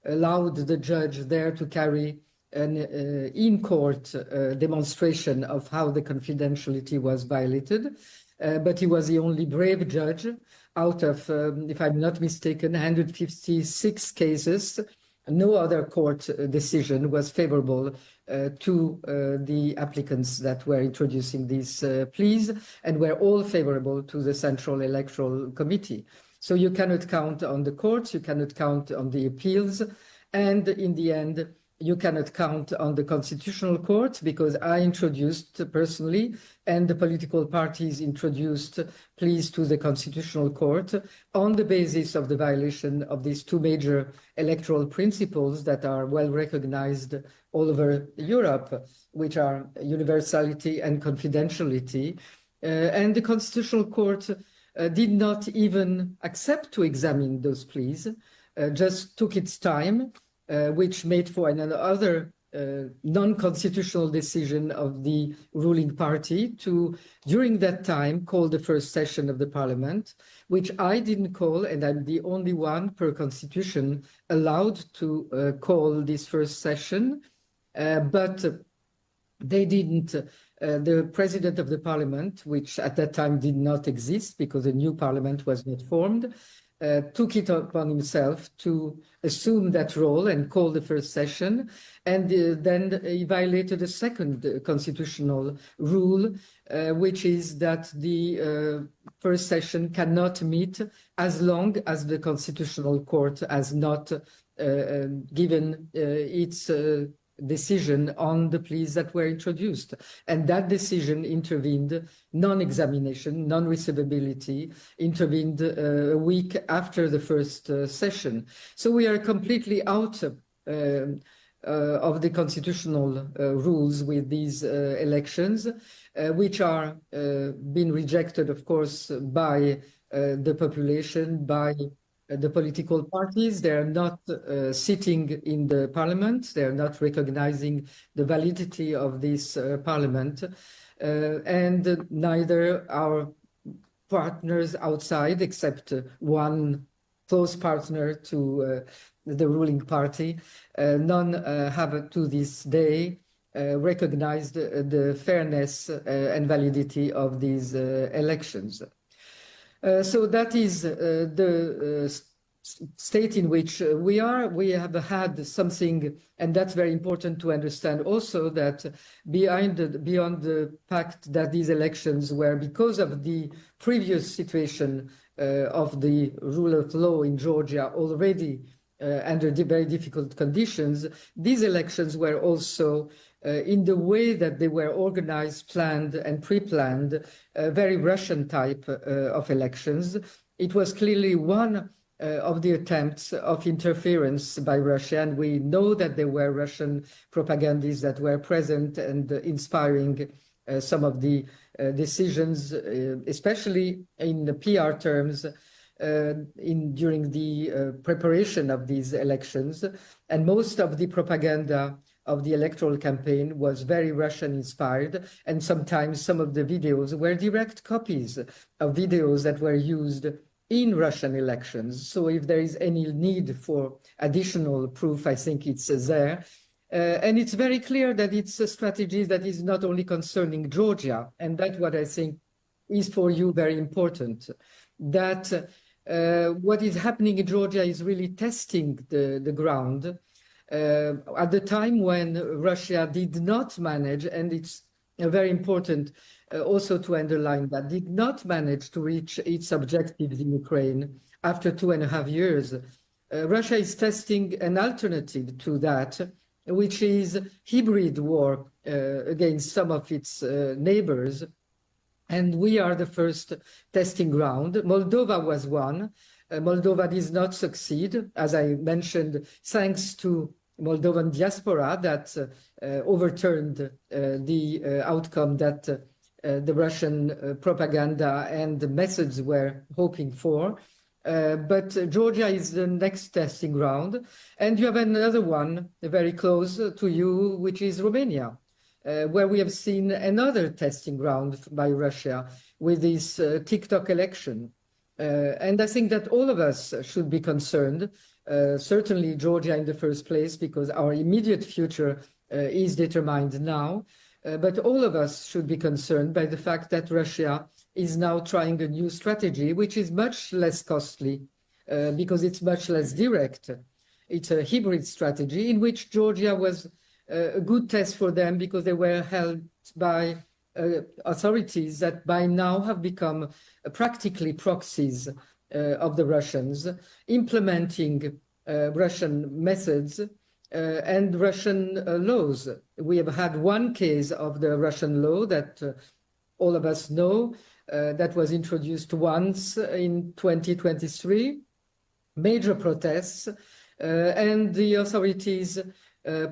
allowed the judge there to carry an in-court demonstration of how the confidentiality was violated. But he was the only brave judge out of, if I'm not mistaken, 156 cases. No other court decision was favorable to the applicants that were introducing these pleas, and were all favorable to the Central Electoral Committee. So you cannot count on the courts, you cannot count on the appeals, and in the end, you cannot count on the Constitutional Court, because I introduced personally, and the political parties introduced pleas to the Constitutional Court on the basis of the violation of these two major electoral principles that are well recognized all over Europe, which are universality and confidentiality. And the Constitutional Court did not even accept to examine those pleas, just took its time, which made for another non-constitutional decision of the ruling party to, during that time, call the first session of the parliament, which I didn't call, and I'm the only one per constitution allowed to call this first session. But they didn't. The president of the parliament, which at that time did not exist because a new parliament was not formed, took it upon himself to assume that role and call the first session. And then he violated a second constitutional rule, which is that the first session cannot meet as long as the Constitutional Court has not given its decision on the pleas that were introduced. And that decision intervened, non-examination, non-receivability, intervened a week after the first session. So we are completely out of the constitutional rules with these elections, which are being rejected, of course, by the population, by the political parties. They are not sitting in the parliament. They are not recognizing the validity of this parliament. And neither our partners outside, except one close partner to the ruling party, none have to this day recognized the fairness and validity of these elections. So that is the state in which we are. We have had something, and that's very important to understand also, that beyond the fact that these elections were, because of the previous situation of the rule of law in Georgia, already under very difficult conditions, these elections were also in the way that they were organized, planned and pre-planned, very Russian type of elections. It was clearly one of the attempts of interference by Russia, and we know that there were Russian propagandists that were present and inspiring some of the decisions, especially in the PR terms, during the preparation of these elections. And most of the propaganda of the electoral campaign was very Russian inspired, and sometimes some of the videos were direct copies of videos that were used in Russian elections. So if there is any need for additional proof, I think it's there. And it's very clear that it's a strategy that is not only concerning Georgia, and that's what I think is for you very important, that what is happening in Georgia is really testing the ground. At the time when Russia did not manage, and it's very important also to underline that, did not manage to reach its objectives in Ukraine after 2.5 years, Russia is testing an alternative to that, which is hybrid war against some of its neighbors. And we are the first testing ground. Moldova was one. Moldova did not succeed, as I mentioned, thanks to Moldovan diaspora that overturned the outcome that the Russian propaganda and the methods were hoping for. But Georgia is the next testing ground. And you have another one very close to you, which is Romania, where we have seen another testing ground by Russia with this TikTok election. And I think that all of us should be concerned certainly Georgia in the first place, because our immediate future is determined now. But all of us should be concerned by the fact that Russia is now trying a new strategy, which is much less costly because it's much less direct. It's a hybrid strategy in which Georgia was a good test for them because they were held by authorities that by now have become practically proxies of the Russians, implementing Russian methods and Russian laws. We have had one case of the Russian law that all of us know that was introduced once in 2023, major protests, and the authorities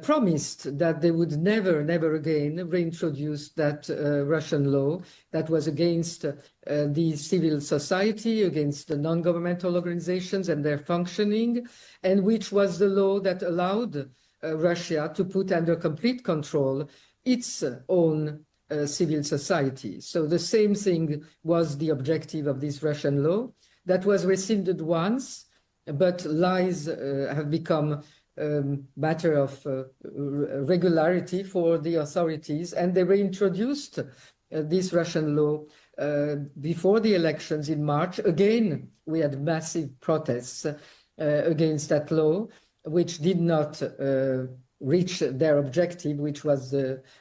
promised that they would never again reintroduce that Russian law that was against the civil society, against the non-governmental organizations and their functioning, and which was the law that allowed Russia to put under complete control its own civil society. So the same thing was the objective of this Russian law that was rescinded once, but lies have become matter of regularity for the authorities, and they reintroduced this Russian law before the elections in March. Again, we had massive protests against that law, which did not reach their objective, which was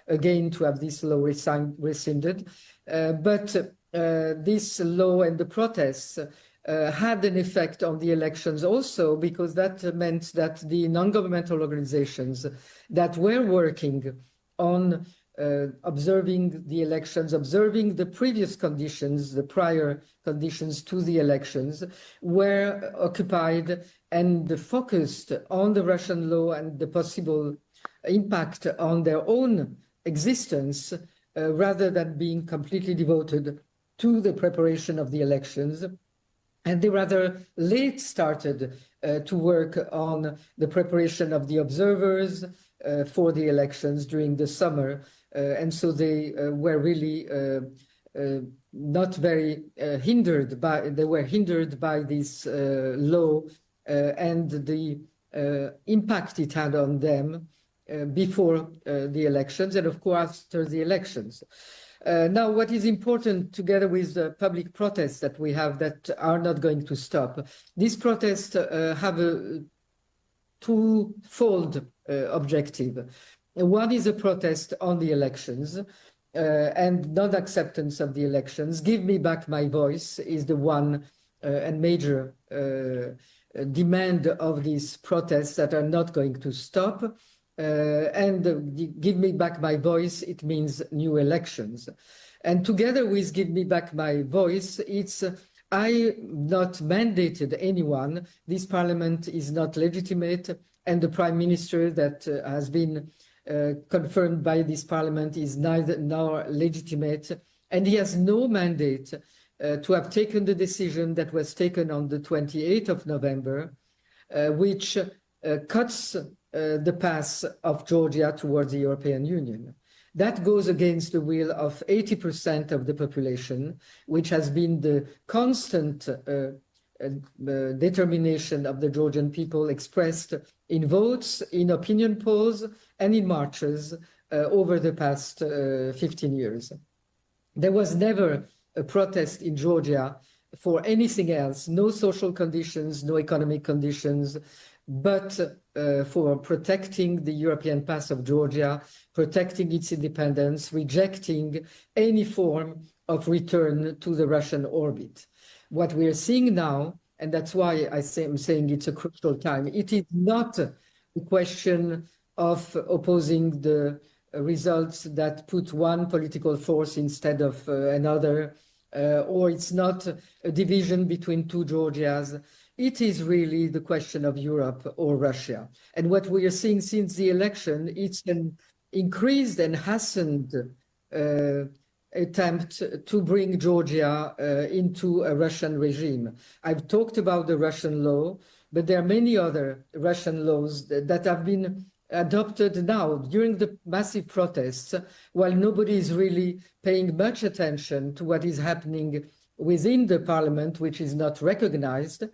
again to have this law rescinded. But this law and the protests had an effect on the elections also, because that meant that the non-governmental organizations that were working on observing the elections, observing the previous conditions, the prior conditions to the elections, were occupied and focused on the Russian law and the possible impact on their own existence, rather than being completely devoted to the preparation of the elections. And they rather late started to work on the preparation of the observers for the elections during the summer. And so they were really not very hindered by, they were hindered by this law and the impact it had on them before the elections and of course after the elections. Now, what is important, together with the public protests that we have that are not going to stop, these protests have a twofold objective. One is a protest on the elections and non-acceptance of the elections. Give me back my voice is the one and major demand of these protests that are not going to stop. Give me back my voice, it means new elections. And together with give me back my voice, it's I not mandated anyone. This parliament is not legitimate, and the prime minister that has been confirmed by this parliament is neither nor legitimate, and he has no mandate to have taken the decision that was taken on the 28th of November, which cuts the path of Georgia towards the European Union. That goes against the will of 80% of the population, which has been the constant determination of the Georgian people expressed in votes, in opinion polls, and in marches over the past 15 years. There was never a protest in Georgia for anything else, no social conditions, no economic conditions, but for protecting the European path of Georgia, protecting its independence, rejecting any form of return to the Russian orbit. What we are seeing now, and that's why I'm saying it's a crucial time, it is not a question of opposing the results that put one political force instead of another, or it's not a division between two Georgias. It is really the question of Europe or Russia. And what we are seeing since the election, it's an increased and hastened attempt to bring Georgia into a Russian regime. I've talked about the Russian law, but there are many other Russian laws that have been adopted now during the massive protests, while nobody is really paying much attention to what is happening within the parliament, which is not recognized.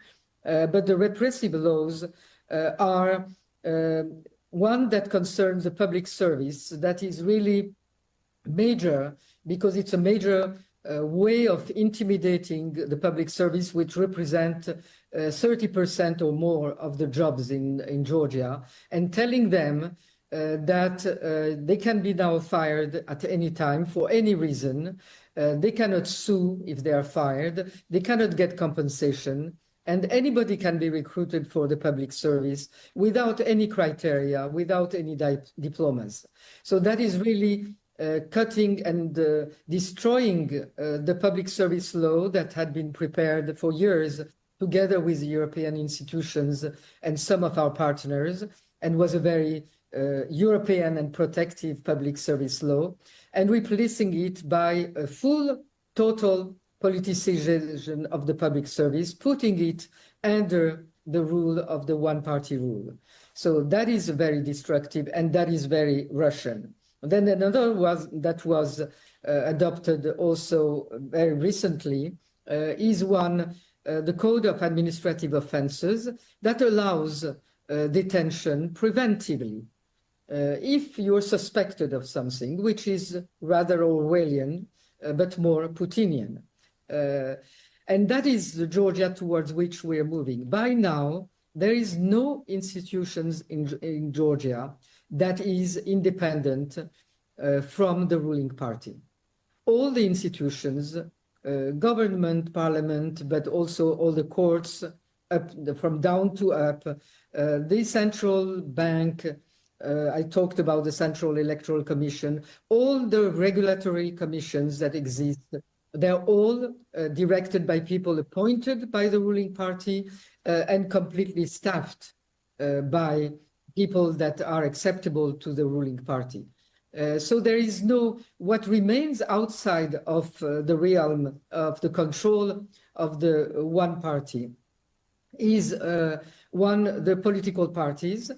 But the repressive laws are one that concerns the public service that is really major because it's a major way of intimidating the public service, which represent 30% or more of the jobs in Georgia, and telling them that they can be now fired at any time for any reason. They cannot sue if they are fired. They cannot get compensation. And anybody can be recruited for the public service without any criteria, without any diplomas. So that is really cutting and destroying the public service law that had been prepared for years together with the European institutions and some of our partners, and was a very European and protective public service law, and replacing it by a full, total politicization of the public service, putting it under the rule of the one-party rule. So that is very destructive, and that is very Russian. Then another that was adopted also very recently is the Code of Administrative Offenses that allows detention preventively. If you're suspected of something, which is rather Orwellian, but more Putinian. And that is the Georgia towards which we're moving. By now, there is no institutions in Georgia that is independent from the ruling party. All the institutions, government, parliament, but also all the courts, from down to up, the central bank, I talked about the Central Electoral Commission, all the regulatory commissions that exist, they're all directed by people appointed by the ruling party and completely staffed by people that are acceptable to the ruling party. So there is what remains outside of the realm of the control of the one party is the political parties,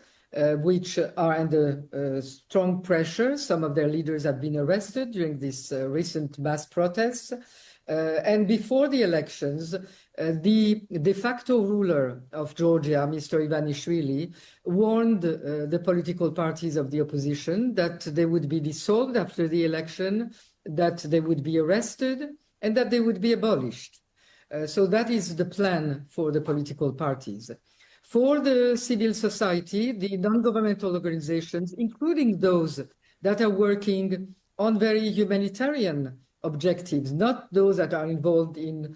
which are under strong pressure. Some of their leaders have been arrested during this recent mass protests. And before the elections, the de facto ruler of Georgia, Mr. Ivanishvili, warned the political parties of the opposition that they would be dissolved after the election, that they would be arrested, and that they would be abolished. So that is the plan for the political parties. For the civil society, the non-governmental organizations, including those that are working on very humanitarian objectives, not those that are involved in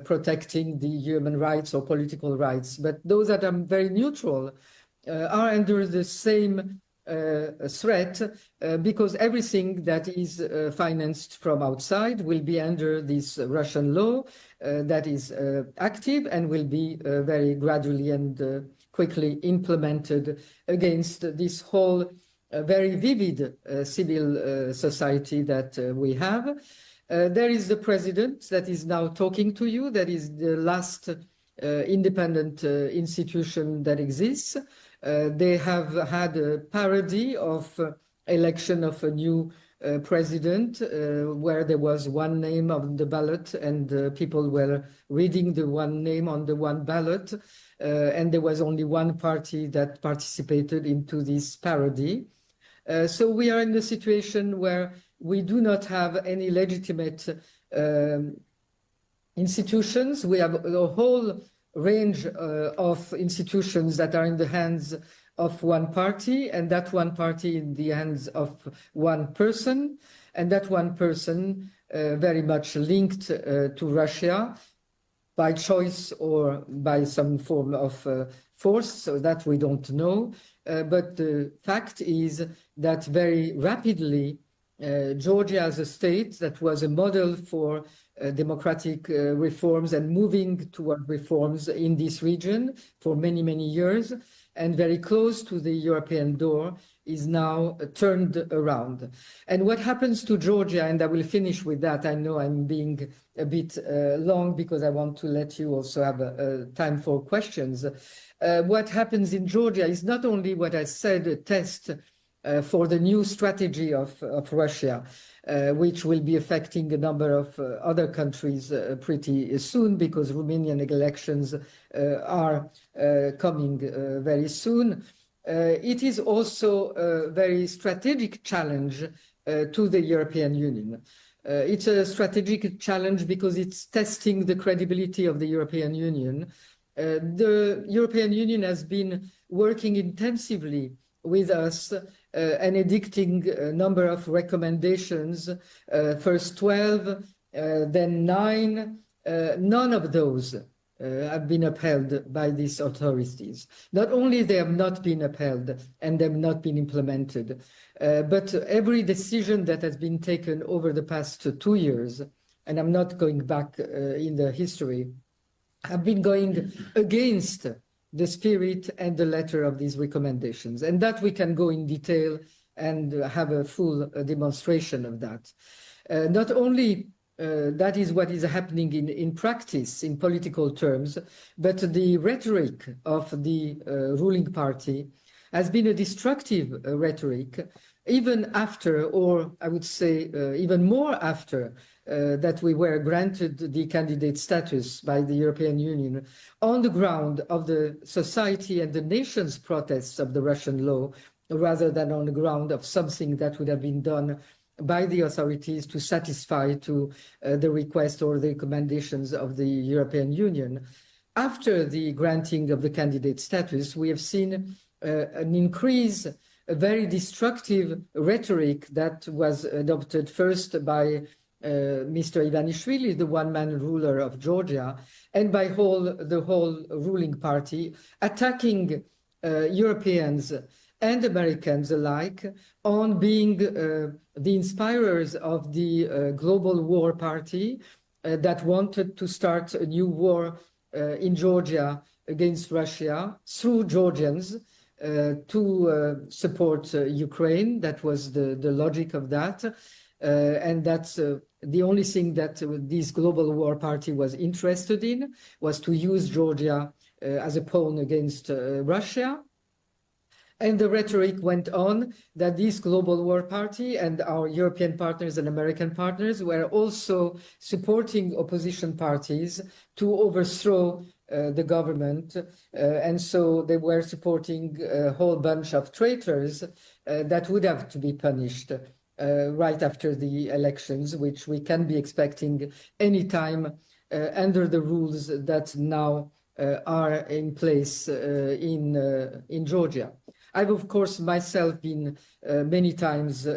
protecting the human rights or political rights, but those that are very neutral, are under the same threat because everything that is financed from outside will be under this Russian law that is active and will be very gradually and quickly implemented against this whole very vivid civil society that we have. There is the president that is now talking to you. That is the last independent institution that exists. They have had a parody of election of a new president where there was one name on the ballot and people were reading the one name on the one ballot and there was only one party that participated into this parody. So we are in the situation where we do not have any legitimate institutions. We have a whole range of institutions that are in the hands of one party, and that one party in the hands of one person, and that one person very much linked to Russia by choice or by some form of force, so that we don't know. But the fact is that very rapidly, Georgia as a state that was a model for democratic reforms and moving toward reforms in this region for many, many years, and very close to the European door, is now turned around. And what happens to Georgia, and I will finish with that, I know I'm being a bit long because I want to let you also have time for questions. What happens in Georgia is not only what I said, a test for the new strategy of Russia, which will be affecting a number of other countries pretty soon, because Romanian elections are coming very soon. It is also a very strategic challenge to the European Union. It's a strategic challenge because it's testing the credibility of the European Union. The European Union has been working intensively with us and edicting a number of recommendations, first 12, then 9. None of those have been upheld by these authorities. Not only they have not been upheld and they have not been implemented, but every decision that has been taken over the past 2 years, and I'm not going back in the history, have been going against the spirit and the letter of these recommendations. And that we can go in detail and have a full demonstration of that. Not only that is what is happening in practice, in political terms, but the rhetoric of the ruling party has been a destructive rhetoric, even after, or I would say even more after, that we were granted the candidate status by the European Union on the ground of the society and the nation's protests of the Russian law, rather than on the ground of something that would have been done by the authorities to satisfy to the request or the recommendations of the European Union. After the granting of the candidate status, we have seen an increase, a very destructive rhetoric that was adopted first by Mr. Ivanishvili, the one-man ruler of Georgia, and by the whole ruling party, attacking Europeans and Americans alike on being the inspirers of the global war party that wanted to start a new war in Georgia against Russia through Georgians to support Ukraine. That was the logic of that. And that's the only thing that this global war party was interested in, was to use Georgia as a pawn against Russia. And the rhetoric went on that this global war party and our European partners and American partners were also supporting opposition parties to overthrow the government. And so they were supporting a whole bunch of traitors that would have to be punished right after the elections, which we can be expecting anytime under the rules that now are in place in Georgia. I've, of course, myself been many times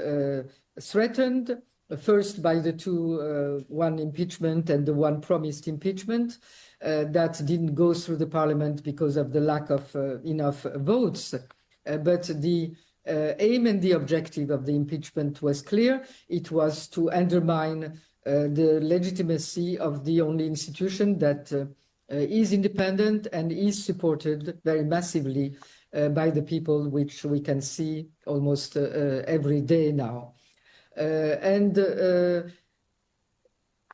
threatened, first by the two, one impeachment and the one promised impeachment that didn't go through the parliament because of the lack of enough votes. But the aim and the objective of the impeachment was clear. It was to undermine the legitimacy of the only institution that is independent and is supported very massively by the people, which we can see almost every day now. The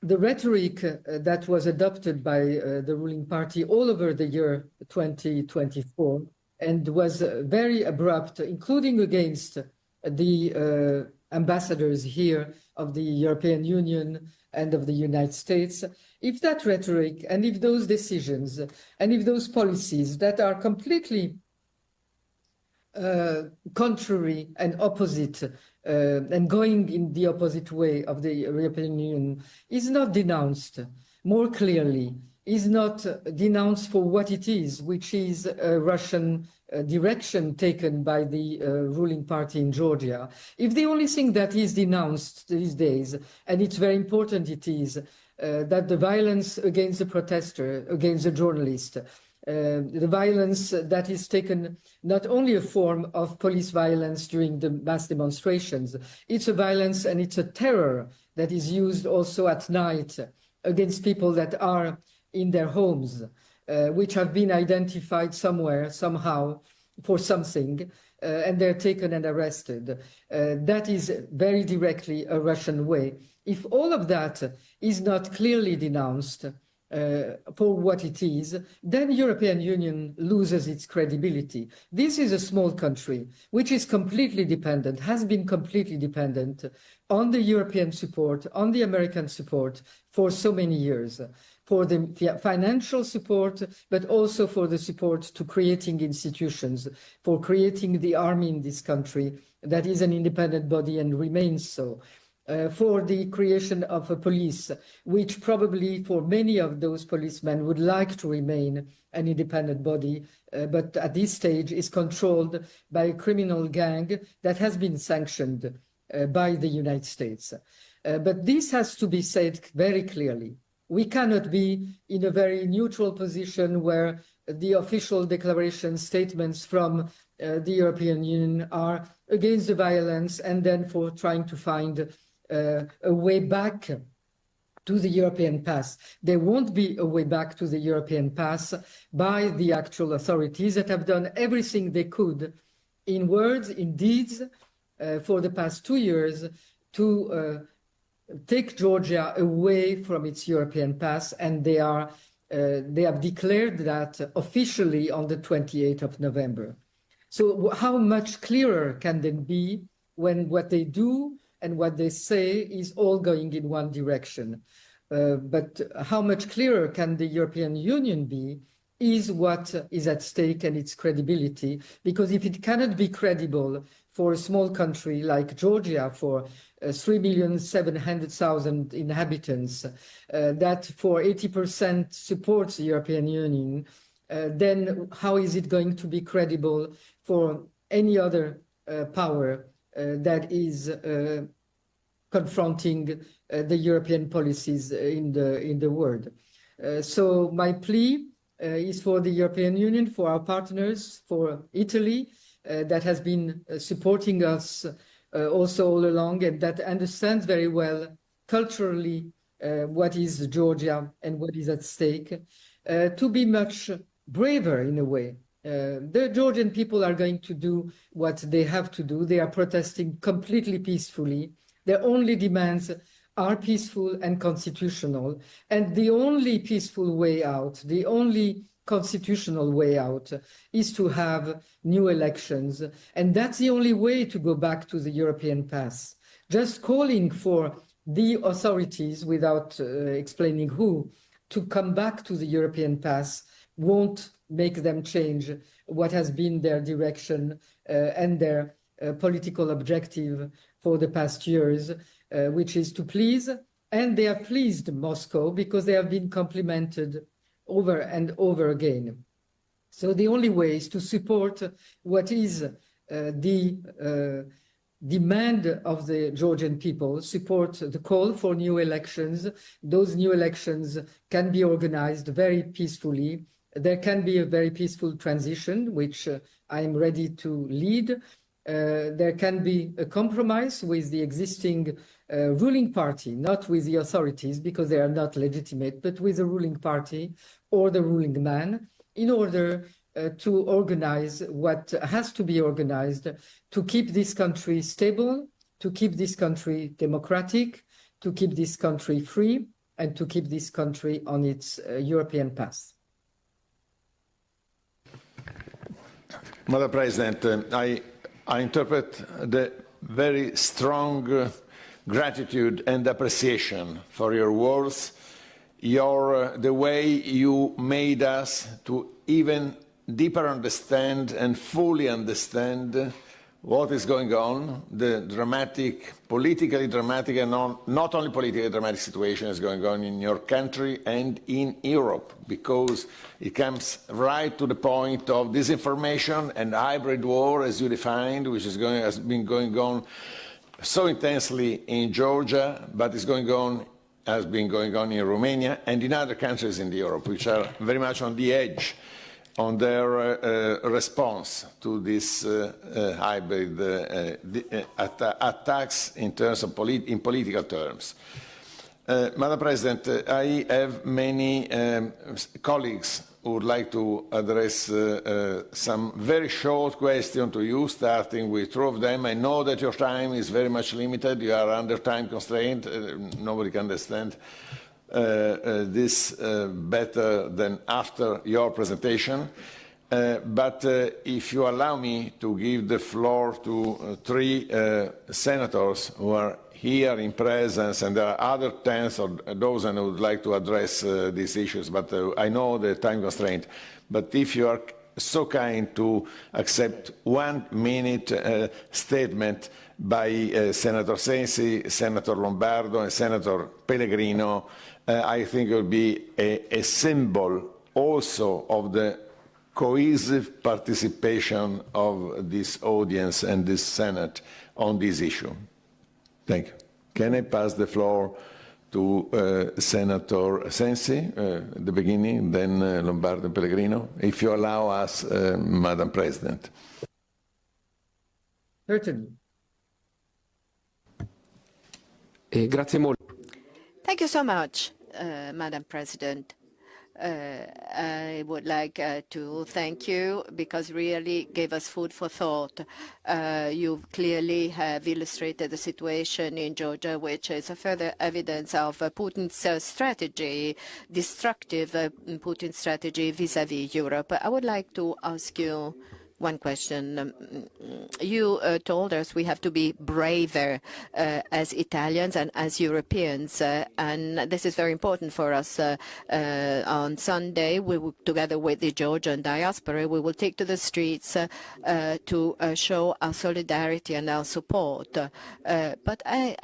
rhetoric that was adopted by the ruling party all over the year 2024 and was very abrupt, including against the ambassadors here of the European Union and of the United States, if that rhetoric and if those decisions and if those policies that are completely contrary and opposite and going in the opposite way of the European Union is not denounced more clearly, is not denounced for what it is, which is a Russian direction taken by the ruling party in Georgia. If the only thing that is denounced these days, and it's very important it is, that the violence against the protester, against the journalist, the violence that is taken not only a form of police violence during the mass demonstrations, it's a violence and it's a terror that is used also at night against people that are in their homes, which have been identified somewhere, somehow, for something, and they're taken and arrested. That is very directly a Russian way. If all of that is not clearly denounced, for what it is, then European Union loses its credibility. This is a small country which is completely dependent, has been completely dependent on the European support, on the American support for so many years, for the financial support, but also for the support to creating institutions, for creating the army in this country that is an independent body and remains so. For the creation of a police, which probably for many of those policemen would like to remain an independent body, but at this stage is controlled by a criminal gang that has been sanctioned by the United States. But this has to be said very clearly. We cannot be in a very neutral position where the official declaration statements from the European Union are against the violence and then for trying to find a way back to the European past. There won't be a way back to the European past by the actual authorities that have done everything they could in words, in deeds, for the past 2 years to take Georgia away from its European past, and they have declared that officially on the 28th of November. So how much clearer can they be when what they do and what they say is all going in one direction? But how much clearer can the European Union be is what is at stake and its credibility. Because if it cannot be credible for a small country like Georgia, for 3,700,000 inhabitants, that for 80% supports the European Union, then how is it going to be credible for any other power that is confronting the European policies in the world? So my plea is for the European Union, for our partners, for Italy, that has been supporting us also all along, and that understands very well culturally what is Georgia and what is at stake, to be much braver in a way. The Georgian people are going to do what they have to do. They are protesting completely peacefully. Their only demands are peaceful and constitutional. And the only peaceful way out, the only constitutional way out, is to have new elections. And that's the only way to go back to the European path. Just calling for the authorities, without explaining who, to come back to the European path won't make them change what has been their direction and their political objective for the past years, which is to please. And they have pleased Moscow because they have been complimented over and over again. So the only way is to support what is the demand of the Georgian people, support the call for new elections. Those new elections can be organized very peacefully. There can be a very peaceful transition, which I am ready to lead. There can be a compromise with the existing ruling party, not with the authorities because they are not legitimate, but with the ruling party or the ruling man, in order to organize what has to be organized to keep this country stable, to keep this country democratic, to keep this country free, and to keep this country on its European path. Madam President, I interpret the very strong gratitude and appreciation for your words, the way you made us to even deeper understand and fully understand what is going on, the dramatic, politically dramatic and not only politically dramatic situation is going on in your country and in Europe, because it comes right to the point of disinformation and hybrid war, as you defined, which has been going on so intensely in Georgia, but has been going on in Romania and in other countries in Europe, which are very much on the edge on their response to this hybrid attacks in terms of in political terms. Madam President, I have many colleagues who would like to address some very short questions to you, starting with two of them. I know that your time is very much limited. You are under time constraint. Nobody can understand this better than after your presentation. But if you allow me to give the floor to three senators who are here in presence, and there are other 10 or dozen who would like to address these issues, but I know the time constraint. But if you are so kind to accept 1 minute statement by Senator Sensi, Senator Lombardo, and Senator Pellegrino, I think it will be a symbol also of the cohesive participation of this audience and this Senate on this issue. Thank you. Can I pass the floor to Senator Sensi at the beginning, then Lombardo and Pellegrino, if you allow us, Madam President. Certainly. Grazie molto. Thank you so much, Madam President. I would like to thank you because really gave us food for thought. You clearly have illustrated the situation in Georgia, which is a further evidence of Putin's strategy, destructive Putin's strategy vis-à-vis Europe. I would like to ask you one question. You told us we have to be braver as Italians and as Europeans, and this is very important for us. On Sunday, we will, together with the Georgian diaspora, we will take to the streets to show our solidarity and our support. But I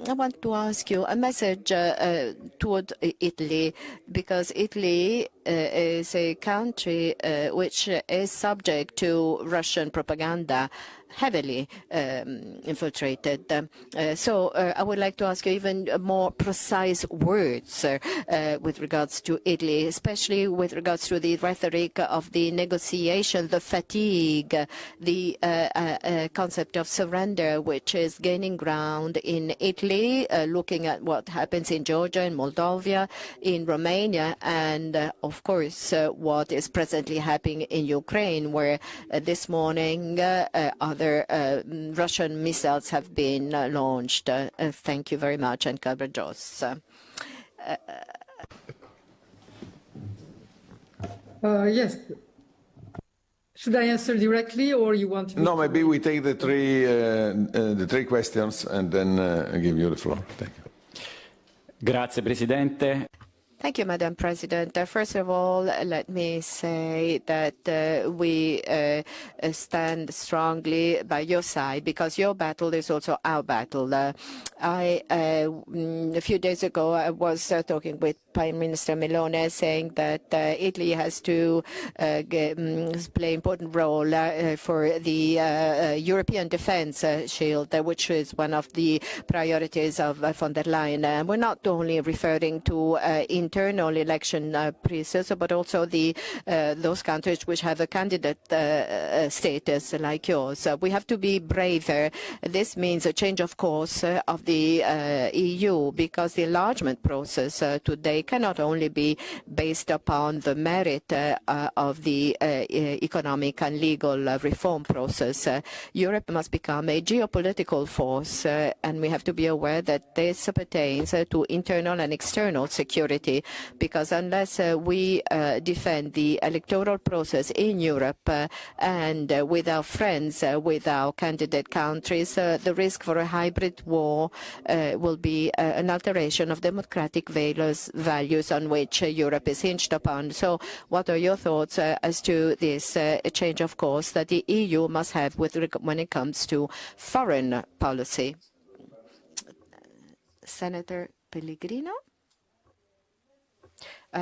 want to ask you a message toward Italy, because Italy is a country which is subject to Russian propaganda, heavily infiltrated. So I would like to ask you even more precise words with regards to Italy, especially with regards to the rhetoric of the negotiation, the fatigue, the concept of surrender, which is gaining ground in Italy, looking at what happens in Georgia, in Moldova, in Romania, and of course what is presently happening in Ukraine, where this morning other Russian missiles have been launched. Thank you very much, and courageous. Yes. Should I answer directly, or you want me? No, maybe we take the three questions and then give you the floor. Thank you. Grazie, Presidente. Thank you, Madam President. First of all, let me say that we stand strongly by your side, because your battle is also our battle. A few days ago, I was talking with Prime Minister Meloni, saying that Italy has to play an important role for the European defense shield, which is one of the priorities of von der Leyen. And we're not only referring to internal election process, but also those countries which have a candidate status like yours. We have to be braver. This means a change of course of the EU, because the enlargement process today cannot only be based upon the merit of the economic and legal reform process. Europe must become a geopolitical force, and we have to be aware that this pertains to internal and external security, because unless we defend the electoral process in Europe and with our friends, with our candidate countries, the risk for a hybrid war will be an alteration of democratic values on which Europe is hinged upon. So what are your thoughts as to this change of course that the EU must have when it comes to foreign policy? Senator Pellegrino?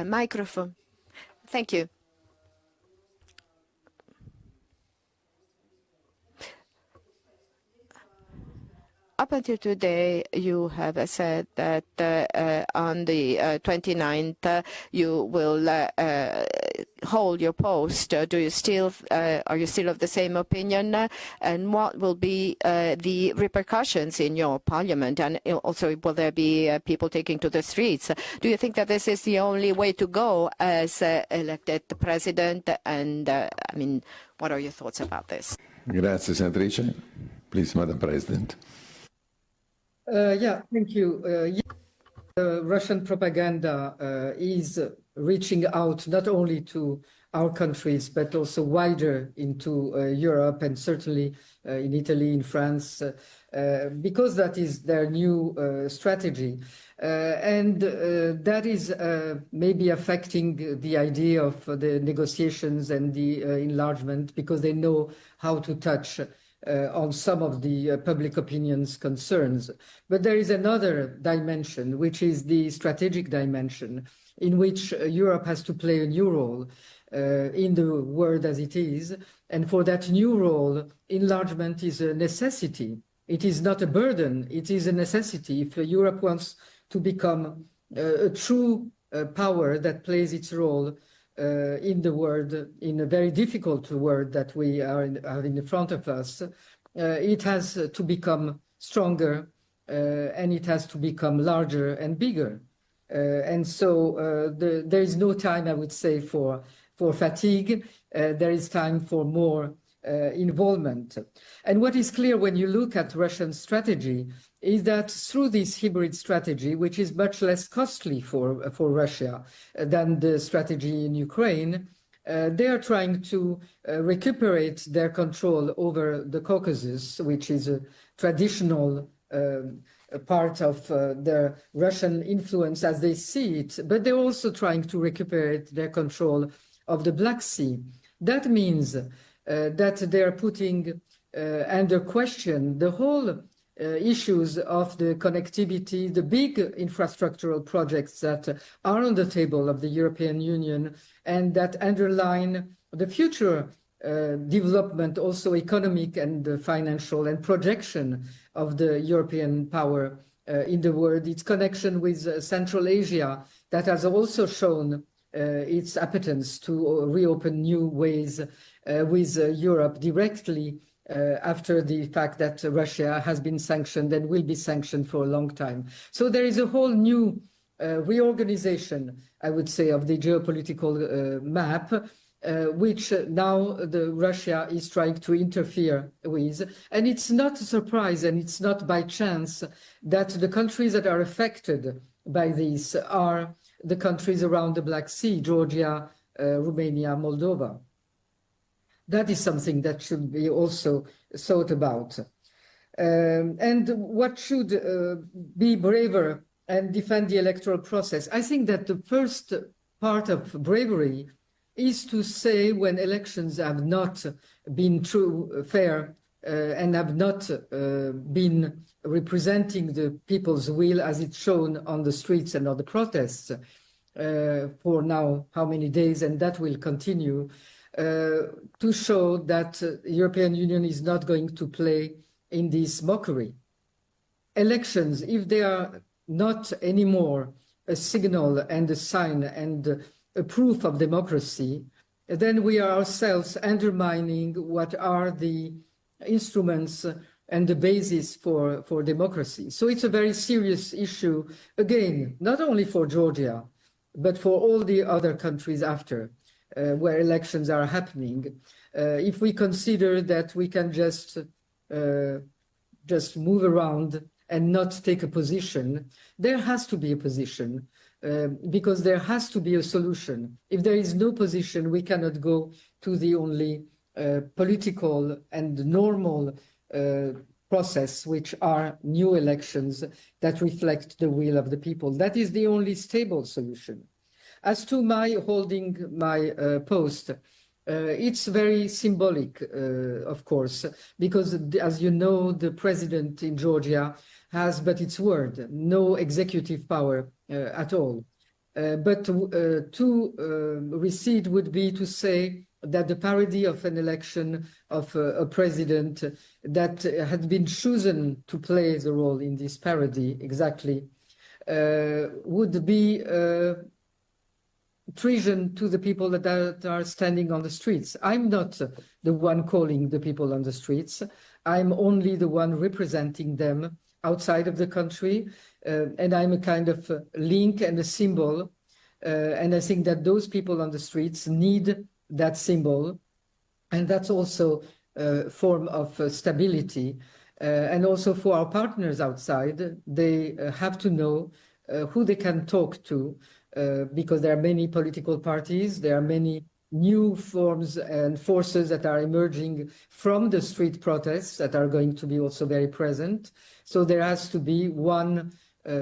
Microphone. Thank you. Up until today, you have said that on the 29th, you will hold your post. Are you still of the same opinion? And what will be the repercussions in your parliament? And also, will there be people taking to the streets? Do you think that this is the only way to go as elected president? And I mean, what are your thoughts about this? Grazie, Senatrice. Please, Madam President. Yeah, thank you. Russian propaganda is reaching out not only to our countries, but also wider into Europe and certainly in Italy, in France, because that is their new strategy. And that is maybe affecting the idea of the negotiations and the enlargement, because they know how to touch on some of the public opinion's concerns. But there is another dimension, which is the strategic dimension, in which Europe has to play a new role in the world as it is. And for that new role, enlargement is a necessity. It is not a burden, it is a necessity. If Europe wants to become a true power that plays its role in the world, in a very difficult world that we are in front of us, it has to become stronger and it has to become larger and bigger. And so there is no time, I would say, for fatigue. There is time for more involvement. And what is clear when you look at Russian strategy is that through this hybrid strategy, which is much less costly for Russia than the strategy in Ukraine, they are trying to recuperate their control over the Caucasus, which is a traditional part of their Russian influence as they see it, but they're also trying to recuperate their control of the Black Sea. That means that they are putting under question the whole issues of the connectivity, the big infrastructural projects that are on the table of the European Union and that underline the future development, also economic and financial, and projection of the European power in the world, its connection with Central Asia that has also shown its appetence to reopen new ways with Europe directly after the fact that Russia has been sanctioned and will be sanctioned for a long time. So there is a whole new reorganization, I would say, of the geopolitical map, which now Russia is trying to interfere with. And it's not a surprise and it's not by chance that the countries that are affected by this are the countries around the Black Sea, Georgia, Romania, Moldova. That is something that should be also thought about. And what should be braver and defend the electoral process? I think that the first part of bravery is to say when elections have not been true, fair, and have not been representing the people's will as it's shown on the streets and on the protests for now how many days, and that will continue, to show that the European Union is not going to play in this mockery. Elections, if they are not anymore a signal and a sign and a proof of democracy, then we are ourselves undermining what are the instruments and the basis for democracy. So it's a very serious issue, again, not only for Georgia, but for all the other countries after, where elections are happening. If we consider that we can just move around and not take a position, there has to be a position, because there has to be a solution. If there is no position, we cannot go to the only political and normal process, which are new elections that reflect the will of the people. That is the only stable solution. As to my holding my post, it's very symbolic, of course, because as you know, the president in Georgia has but its word, no executive power at all. But to recede would be to say that the parody of an election of a president that had been chosen to play the role in this parody exactly would be treason to the people that are standing on the streets. I'm not the one calling the people on the streets. I'm only the one representing them outside of the country, and I'm a kind of link and a symbol. And I think that those people on the streets need that symbol, and that's also a form of stability. And also for our partners outside, they have to know who they can talk to, because there are many political parties, there are many new forms and forces that are emerging from the street protests that are going to be also very present. So there has to be one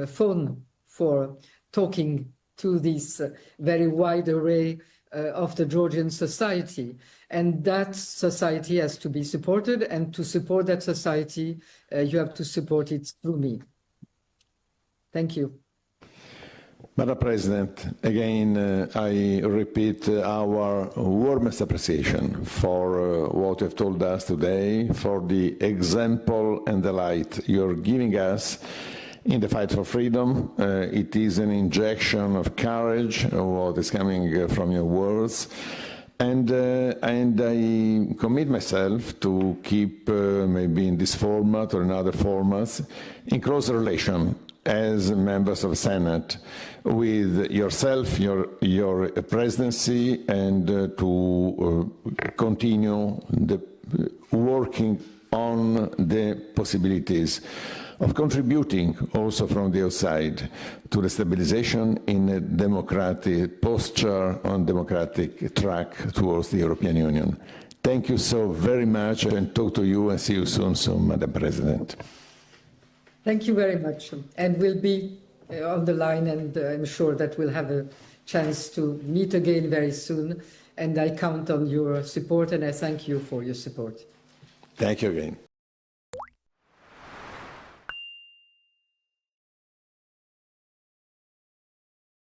phone for talking to this very wide array of the Georgian society. And that society has to be supported, and to support that society, you have to support it through me. Thank you. Madam President, again, I repeat our warmest appreciation for what you have told us today, for the example and the light you're giving us in the fight for freedom. It is an injection of courage, what is coming from your words. And I commit myself to keep, maybe in this format or in other formats, in close relation as members of the Senate with yourself, your presidency, and to continue working on the possibilities of contributing also from the outside to the stabilization in a democratic posture on democratic track towards the European Union. Thank you so very much, and talk to you and see you soon, Madam President. Thank you very much. And we'll be on the line, and I'm sure that we'll have a chance to meet again very soon. And I count on your support, and I thank you for your support. Thank you again.